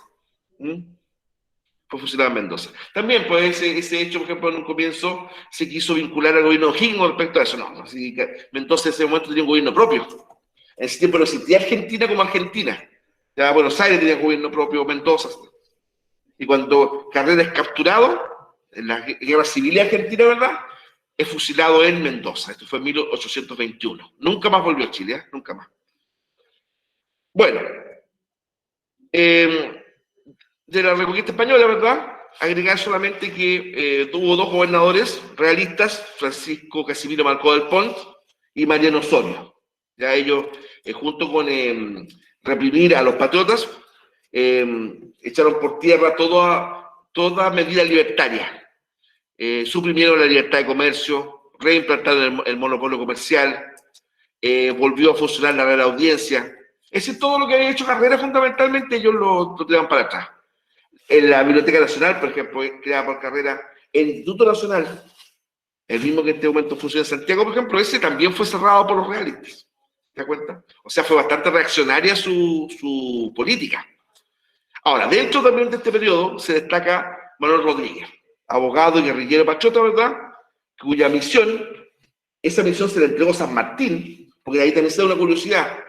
Fue fusilado en Mendoza. También, pues, ese hecho, por ejemplo, en un comienzo se quiso vincular al gobierno de O'Higgins respecto a eso. No, así que Mendoza en ese momento tenía un gobierno propio. En ese tiempo no existía Argentina como Argentina. Ya Buenos Aires tenía gobierno propio, Mendoza. Y cuando Carrera es capturado en la guerra civil argentina, ¿verdad?, es fusilado en Mendoza. Esto fue en 1821. Nunca más volvió a Chile, ¿eh? Nunca más. Bueno, de la Reconquista Española, ¿verdad?, agregar solamente que tuvo 2 gobernadores realistas, Francisco Casimiro Marcó del Pont y Mariano Osorio. Ya ellos, junto con reprimir a los patriotas, echaron por tierra toda medida libertaria. Suprimieron la libertad de comercio, reimplantaron el monopolio comercial, volvió a funcionar la Real Audiencia. Ese es todo lo que había hecho Carrera, fundamentalmente, ellos lo tiraban para atrás. En la Biblioteca Nacional, por ejemplo, creada por Carrera, el Instituto Nacional, el mismo que en este momento funciona en Santiago, por ejemplo, ese también fue cerrado por los realistas. ¿Te das cuenta? O sea, fue bastante reaccionaria su política. Ahora, dentro también de este periodo se destaca Manuel Rodríguez, abogado y guerrillero patriota, ¿verdad?, cuya misión, esa misión se le entregó a San Martín, porque ahí también se da una curiosidad.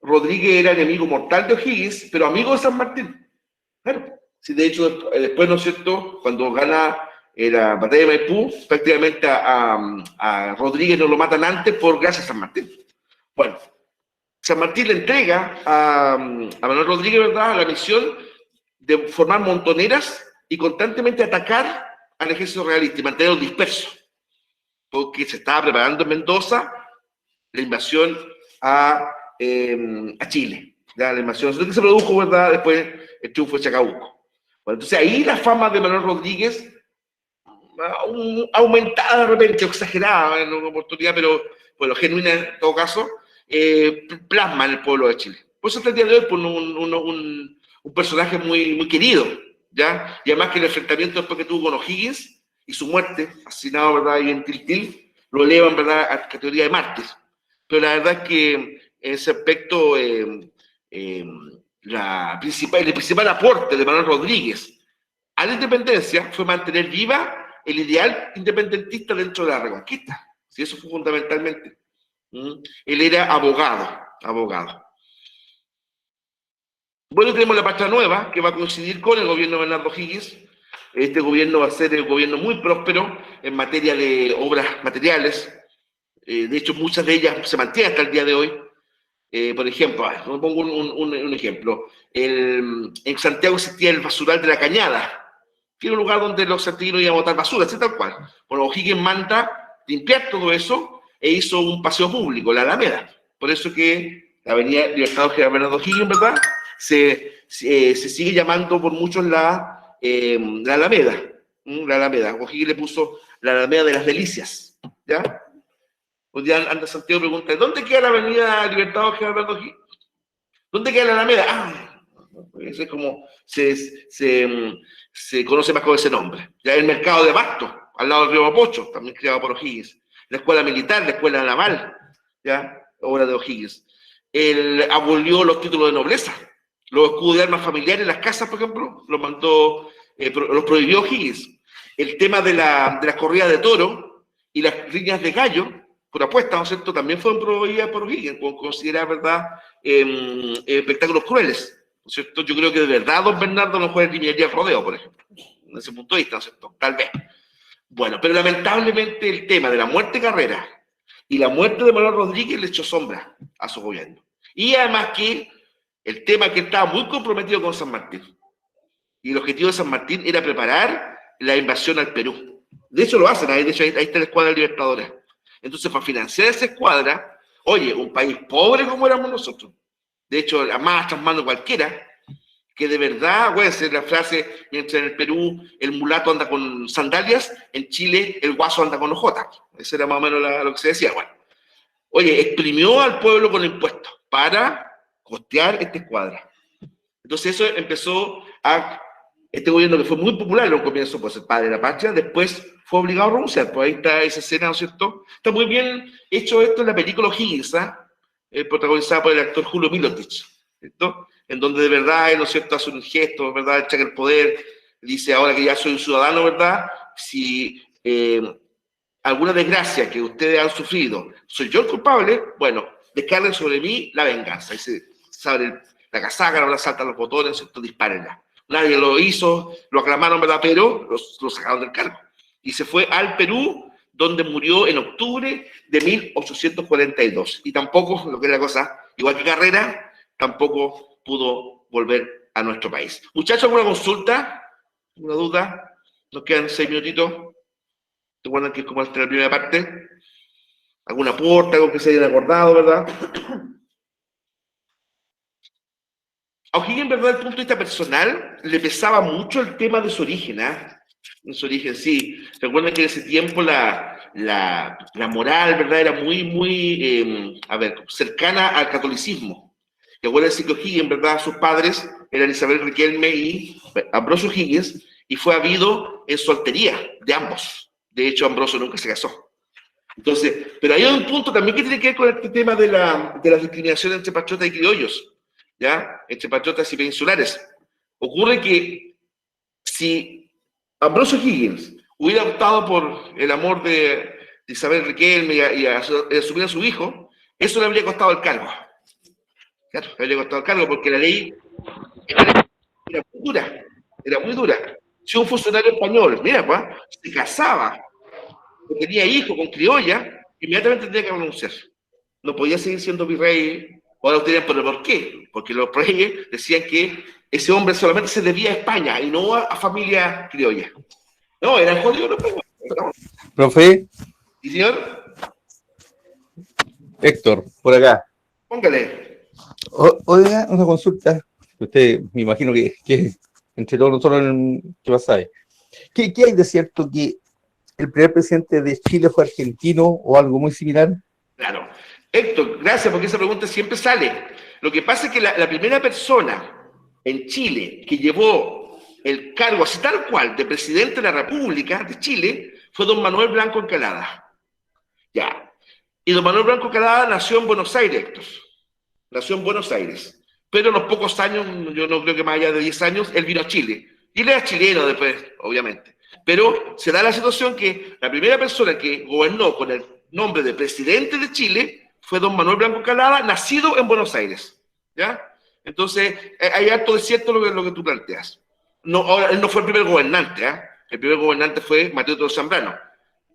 Rodríguez era enemigo mortal de O'Higgins, pero amigo de San Martín. Claro, sí, de hecho, después, ¿no es cierto?, cuando gana la batalla de Maipú, prácticamente a Rodríguez no lo matan antes gracias a San Martín. Bueno, San Martín le entrega a Manuel Rodríguez, ¿verdad?, la misión de formar montoneras y constantemente atacar al ejército realista y mantenerlos dispersos, porque se estaba preparando en Mendoza la invasión a Chile, ¿ya? La invasión que se produjo, ¿verdad?, después el triunfo de Chacabuco. Bueno, entonces ahí la fama de Manuel Rodríguez aumentada de repente, exagerada en una oportunidad, pero bueno, genuina en todo caso, plasma en el pueblo de Chile. Por eso hasta el día de hoy pues, un personaje muy, muy querido, ¿ya? Y además que el enfrentamiento después que tuvo con O'Higgins y su muerte, asesinado, ¿verdad?, ahí en Tiltil, lo elevan, ¿verdad?, a categoría de mártir. Pero la verdad es que en ese aspecto el principal aporte de Manuel Rodríguez a la independencia fue mantener viva el ideal independentista dentro de la Reconquista. Sí, eso fue fundamentalmente. Él era abogado. Bueno, tenemos la Patria Nueva, que va a coincidir con el gobierno de Bernardo O'Higgins. Este gobierno va a ser un gobierno muy próspero en materia de obras materiales. De hecho, muchas de ellas se mantienen hasta el día de hoy. Por ejemplo, pongo un ejemplo. En Santiago existía el basural de la Cañada, que era un lugar donde los santiaguinos iban a botar basura, así tal cual. Bueno, O'Higgins manda limpiar todo eso e hizo un paseo público, la Alameda. Por eso que la avenida Libertador General Bernardo O'Higgins, ¿verdad? Se sigue llamando por muchos la Alameda. La Alameda. O'Higgins le puso la Alameda de las Delicias, ¿ya? Un día anda Santiago y pregunta, ¿dónde queda la avenida Libertador General Bernardo O'Higgins? ¿Dónde queda la Alameda? Ah, ese es como se conoce más con ese nombre. Ya el mercado de Abasto, al lado del río Mapocho, también creado por O'Higgins. La escuela militar, la escuela naval, ya, obra de O'Higgins. Él abolió los títulos de nobleza, los escudos de armas familiares, las casas, por ejemplo, los mandó, los prohibió O'Higgins. El tema de las corridas de toro y las riñas de gallo, por apuesta, ¿no es cierto?, también fueron prohibidas por O'Higgins, por considerar, ¿verdad?, espectáculos crueles, ¿no es cierto? Yo creo que de verdad don Bernardo no juega en línea al rodeo, por ejemplo, desde ese punto de vista, ¿no es cierto?, tal vez. Bueno, pero lamentablemente el tema de la muerte de Carrera y la muerte de Manuel Rodríguez le echó sombra a su gobierno. Y además que el tema que estaba muy comprometido con San Martín. Y el objetivo de San Martín era preparar la invasión al Perú. De hecho lo hacen, de hecho ahí está la escuadra libertadora. Entonces, para financiar esa escuadra, oye, un país pobre como éramos nosotros, de hecho, la más trasmando cualquiera, que de verdad, voy a decir la frase, mientras en el Perú el mulato anda con sandalias, en Chile el guaso anda con ojotas. Eso era más o menos lo que se decía. Bueno, oye, exprimió al pueblo con impuestos para costear esta escuadra. Entonces eso empezó a... Este gobierno que fue muy popular en un comienzo, pues el padre de la patria, después fue obligado a renunciar. Pues ahí está esa escena, ¿no es cierto? Está muy bien hecho esto en la película O'Higgins, protagonizada por el actor Julio Milotich, ¿cierto? En donde de verdad, ¿no es cierto?, hace un gesto, ¿verdad?, echa el poder, dice, ahora que ya soy un ciudadano, ¿verdad?, si alguna desgracia que ustedes han sufrido, soy yo el culpable, bueno, descarguen sobre mí la venganza. Ahí se abre la casaca, no la saltan los botones, ¿cierto?, dispárenla. Nadie lo hizo, lo aclamaron, ¿verdad?, pero lo sacaron del cargo. Y se fue al Perú, donde murió en octubre de 1842. Y tampoco, lo que es la cosa, igual que Carrera, tampoco pudo volver a nuestro país. Muchachos, ¿alguna consulta? ¿Alguna duda? Nos quedan 6 minutitos. ¿Recuerdan que es como la primera parte? ¿Algún aporte, algo que se hayan acordado, verdad? A O'Higgins, en verdad, desde el punto de vista personal, le pesaba mucho el tema de su origen, ¿ah? En su origen, sí. Recuerden que en ese tiempo la moral, ¿verdad?, era muy, cercana al catolicismo. Y acuérdense que O'Higgins, ¿verdad?, sus padres eran Isabel Riquelme y Ambrosio O'Higgins, y fue habido en soltería de ambos. De hecho, Ambrosio nunca se casó. Entonces, pero hay un punto también que tiene que ver con este tema de la discriminación entre patriotas y criollos, ¿ya?, entre patriotas y peninsulares. Ocurre que si Ambrosio O'Higgins hubiera optado por el amor de Isabel Riquelme y asumir a su hijo, eso le habría costado el cargo. Claro, le habría costado el cargo porque la ley era muy dura, era muy dura. Si un funcionario español, mira, pues, se casaba, o tenía hijos con criolla, inmediatamente tenía que renunciar. No podía seguir siendo virrey. Ahora ustedes dirán, ¿pero por qué? Porque los reyes decían que ese hombre solamente se debía a España y no a familia criolla. No, eran jodidos los peruanos. Profe. ¿Y señor? Héctor, por acá. Póngale. Oiga, una consulta. Usted, me imagino que entre todos nosotros, ¿qué pasa? ¿Qué hay de cierto que el primer presidente de Chile fue argentino o algo muy similar? Claro. Héctor, gracias, porque esa pregunta siempre sale. Lo que pasa es que la primera persona en Chile que llevó el cargo así tal cual de presidente de la República de Chile fue don Manuel Blanco Encalada. Ya. Y don Manuel Blanco Encalada nació en Buenos Aires, Héctor. Nació en Buenos Aires. Pero en los pocos años, yo no creo que más allá de 10 años, él vino a Chile. Y él era chileno después, obviamente. Pero se da la situación que la primera persona que gobernó con el nombre de presidente de Chile fue don Manuel Blanco Encalada, nacido en Buenos Aires. ¿Ya? Entonces, hay harto de cierto lo que tú planteas. No, ahora, él no fue el primer gobernante, ¿eh? El primer gobernante fue Mateo Toro Zambrano.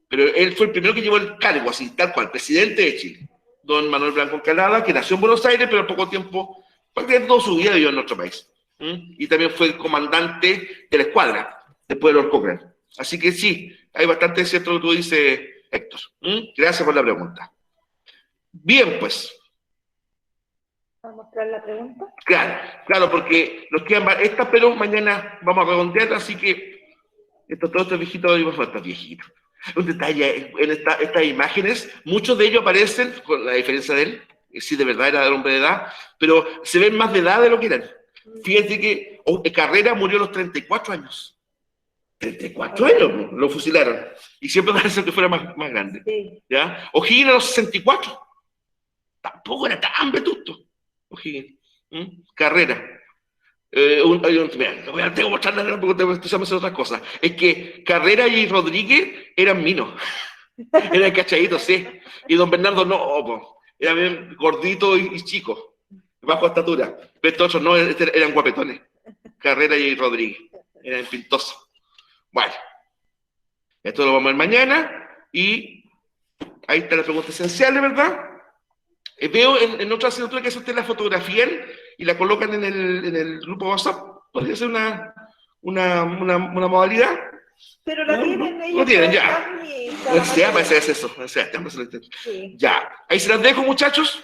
Pero él fue el primero que llevó el cargo, así, tal cual, presidente de Chile. Don Manuel Blanco Encalada, que nació en Buenos Aires, pero al poco tiempo, prácticamente toda su vida vivió en nuestro país. Y también fue el comandante de la escuadra, después de Lord Cochrane. Así que sí, hay bastante de cierto lo que tú dices, Héctor. Gracias por la pregunta. Bien, pues. ¿Vamos a mostrar la pregunta? Claro, porque nos quedan estas, pero mañana vamos a redondear, así que todos estos viejitos, estos viejitos. Un detalle, en estas imágenes, muchos de ellos aparecen, con la diferencia de él, sí, de verdad era de hombre de edad, pero se ven más de edad de lo que eran. Fíjate que Carrera murió a los 34 años. 34 años, lo fusilaron. Y siempre parece que fuera más grande. Sí. ¿Ya? O'Higgins a los 64. Tampoco era tan vetusto. O'Higgins. Carrera. Mira, tengo que mostrarle porque te llamas otras cosas. Es que Carrera y Rodríguez eran minos. Eran cachaditos, sí. Y don Bernardo no, era bien gordito y chico, bajo estatura. Pero estos otros no, eran guapetones. Carrera y Rodríguez. Eran pintosos. Bueno. Esto lo vamos a ver mañana. Y ahí está la pregunta esencial, ¿verdad? Veo en otra asignatura que ustedes la fotografían y la colocan en el grupo WhatsApp. Podría ser una modalidad. Pero la tienen ellos. Lo tienen, ya. Ya, parece eso. Sí. Ya. Ahí se las dejo, muchachos.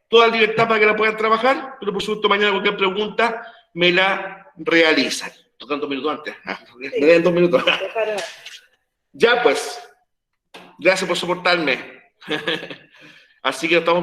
Toda libertad para que la puedan trabajar, pero por supuesto mañana cualquier pregunta me la realizan. Tocan 2 minutos antes. Me den 2 minutos. Ya, pues. Gracias por soportarme. Así que estamos